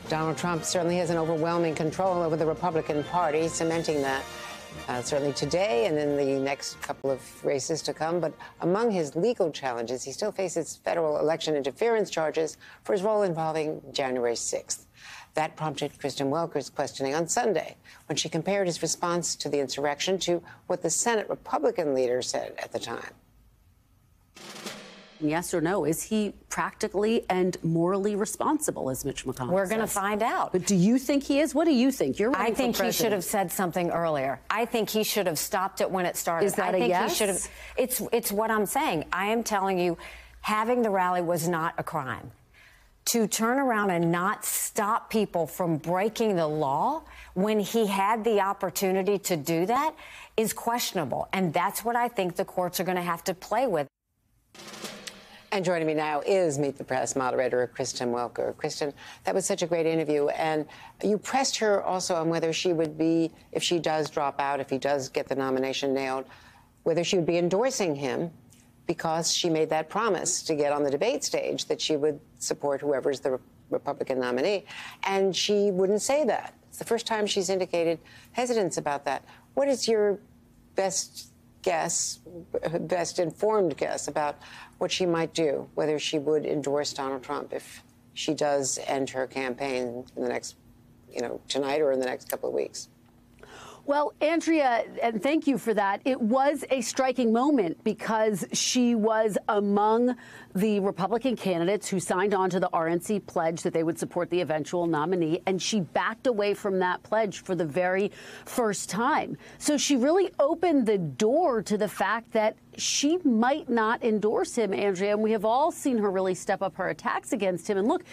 Donald Trump certainly has an overwhelming control over the Republican Party, cementing that certainly today and in the next couple of races to come. But among his legal challenges, he still faces federal election interference charges for his role involving January 6th. That prompted Kristen Welker's questioning on Sunday when she compared his response to the insurrection to what the Senate Republican leader said at the time. Yes or no, is he practically and morally responsible, as Mitch McConnell We're going to says? Find out. But do you think he is? What do you think? You're running I think for he should president. have said something earlier. I think he should have stopped it when it started. Is that I a think yes? He should have. It's what I'm saying. I am telling you, having the rally was not a crime. To turn around and not stop people from breaking the law when he had the opportunity to do that is questionable. And that's what I think the courts are going to have to play with. And joining me now is Meet the Press moderator Kristen Welker. Kristen, that was such a great interview. And you pressed her also on whether she would be, if she does drop out, if he does get the nomination nailed, whether she would be endorsing him because she made that promise to get on the debate stage that she would support whoever's the Republican nominee. And she wouldn't say that. It's the first time she's indicated hesitance about that. What is your best guess, best informed guess about what she might do, whether she would endorse Donald Trump if she does end her campaign in the next, tonight or in the next couple of weeks? Well, Andrea, and thank you for that. It was a striking moment because she was among the Republican candidates who signed on to the RNC pledge that they would support the eventual nominee, and she backed away from that pledge for the very first time. So she really opened the door to the fact that she might not endorse him, Andrea, and we have all seen her really step up her attacks against him. And look,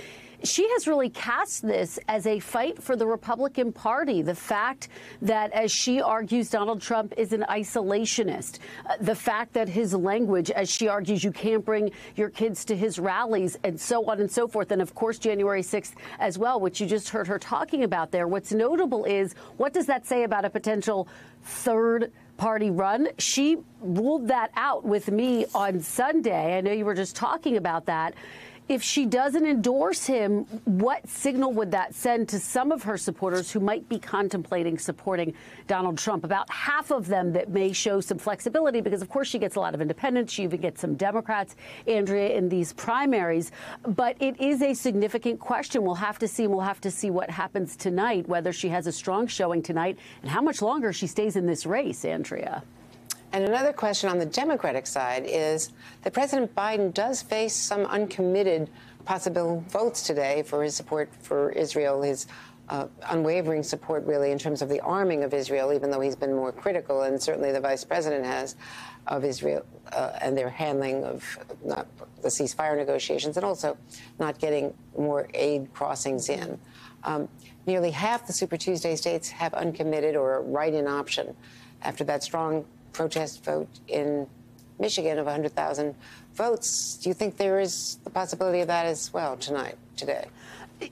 she has really cast this as a fight for the Republican Party. The fact that, as she argues, Donald Trump is an isolationist. The fact that his language, as she argues, you can't bring your kids to his rallies and so on and so forth. And, of course, January 6th as well, which you just heard her talking about there. What's notable is, what does that say about a potential third party run? She ruled that out with me on Sunday. I know you were just talking about that. If she doesn't endorse him, what signal would that send to some of her supporters who might be contemplating supporting Donald Trump? About half of them that may show some flexibility because, of course, she gets a lot of independents. She even gets some Democrats, Andrea, in these primaries. But it is a significant question. We'll have to see. We'll have to see what happens tonight, whether she has a strong showing tonight and how much longer she stays in this race, Andrea. And another question on the Democratic side is that President Biden does face some uncommitted possible votes today for his support for Israel, his unwavering support, really, in terms of the arming of Israel, even though he's been more critical, and certainly the vice president has, of Israel and their handling of not the ceasefire negotiations and also not getting more aid crossings in. Nearly half the Super Tuesday states have uncommitted or a write-in option after that strong protest vote in Michigan of 100,000 votes. Do you think there is the possibility of that as well today?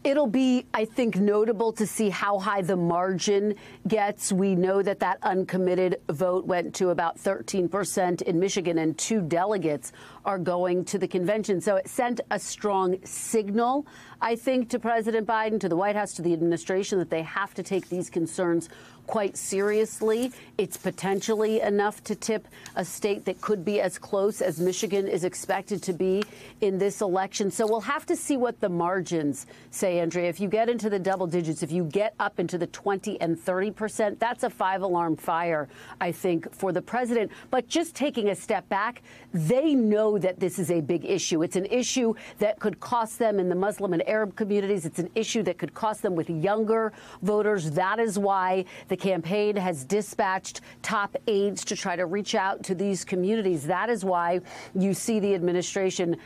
It'll be, I think, notable to see how high the margin gets. We know that that uncommitted vote went to about 13% in Michigan, and 2 delegates are going to the convention. So it sent a strong signal, I think, to President Biden, to the White House, to the administration, that they have to take these concerns quite seriously. It's potentially enough to tip a state that could be as close as Michigan is expected to be in this election. So we'll have to see what the margins say, Andrea. If you get into the double digits, if you get up into the 20 and 30%, that's a 5-alarm fire, I think, for the president. But just taking a step back, they know that this is a big issue. It's an issue that could cost them in the Muslim and Arab communities. It's an issue that could cost them with younger voters. That is why the campaign has dispatched top aides to try to reach out to these communities. That is why you see the administration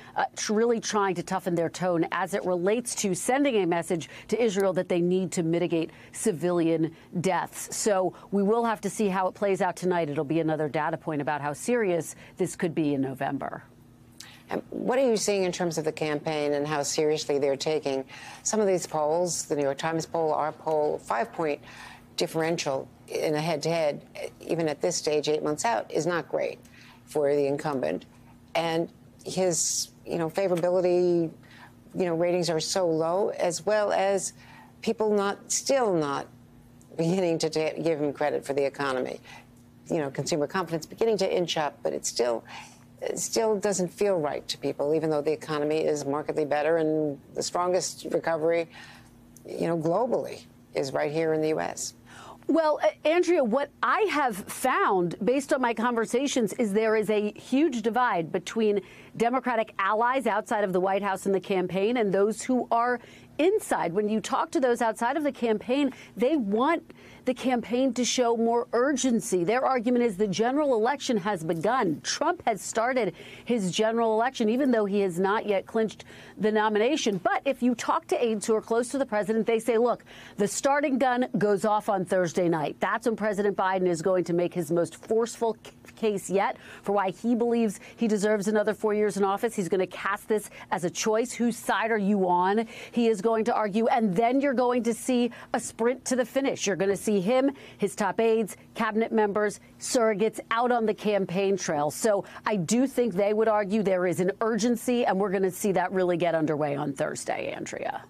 really trying to toughen their tone as it relates to sending a message to Israel that they need to mitigate civilian deaths. So we will have to see how it plays out tonight. It'll be another data point about how serious this could be in November. And what are you seeing in terms of the campaign and how seriously they're taking some of these polls, the New York Times poll, our poll, 5-point differential in a head-to-head, even at this stage, 8 months out, is not great for the incumbent. And his, favorability, ratings are so low, as well as people still not beginning to give him credit for the economy. You know, consumer confidence beginning to inch up, but it still doesn't feel right to people, even though the economy is markedly better and the strongest recovery, you know, globally is right here in the U.S. Well, Andrea, what I have found based on my conversations is there is a huge divide between Democratic allies outside of the White House and the campaign and those who are inside. When you talk to those outside of the campaign, they want the campaign to show more urgency. Their argument is the general election has begun. Trump has started his general election, even though he has not yet clinched the nomination. But if you talk to aides who are close to the president, they say, look, the starting gun goes off on Thursday night. That's when President Biden is going to make his most forceful case yet for why he believes he deserves another 4 years in office. He's going to cast this as a choice. Whose side are you on? He is going to argue. And then you're going to see a sprint to the finish. You're going to see him, his top aides, cabinet members, surrogates out on the campaign trail. So I do think they would argue there is an urgency, and we're going to see that really get underway on Thursday, Andrea.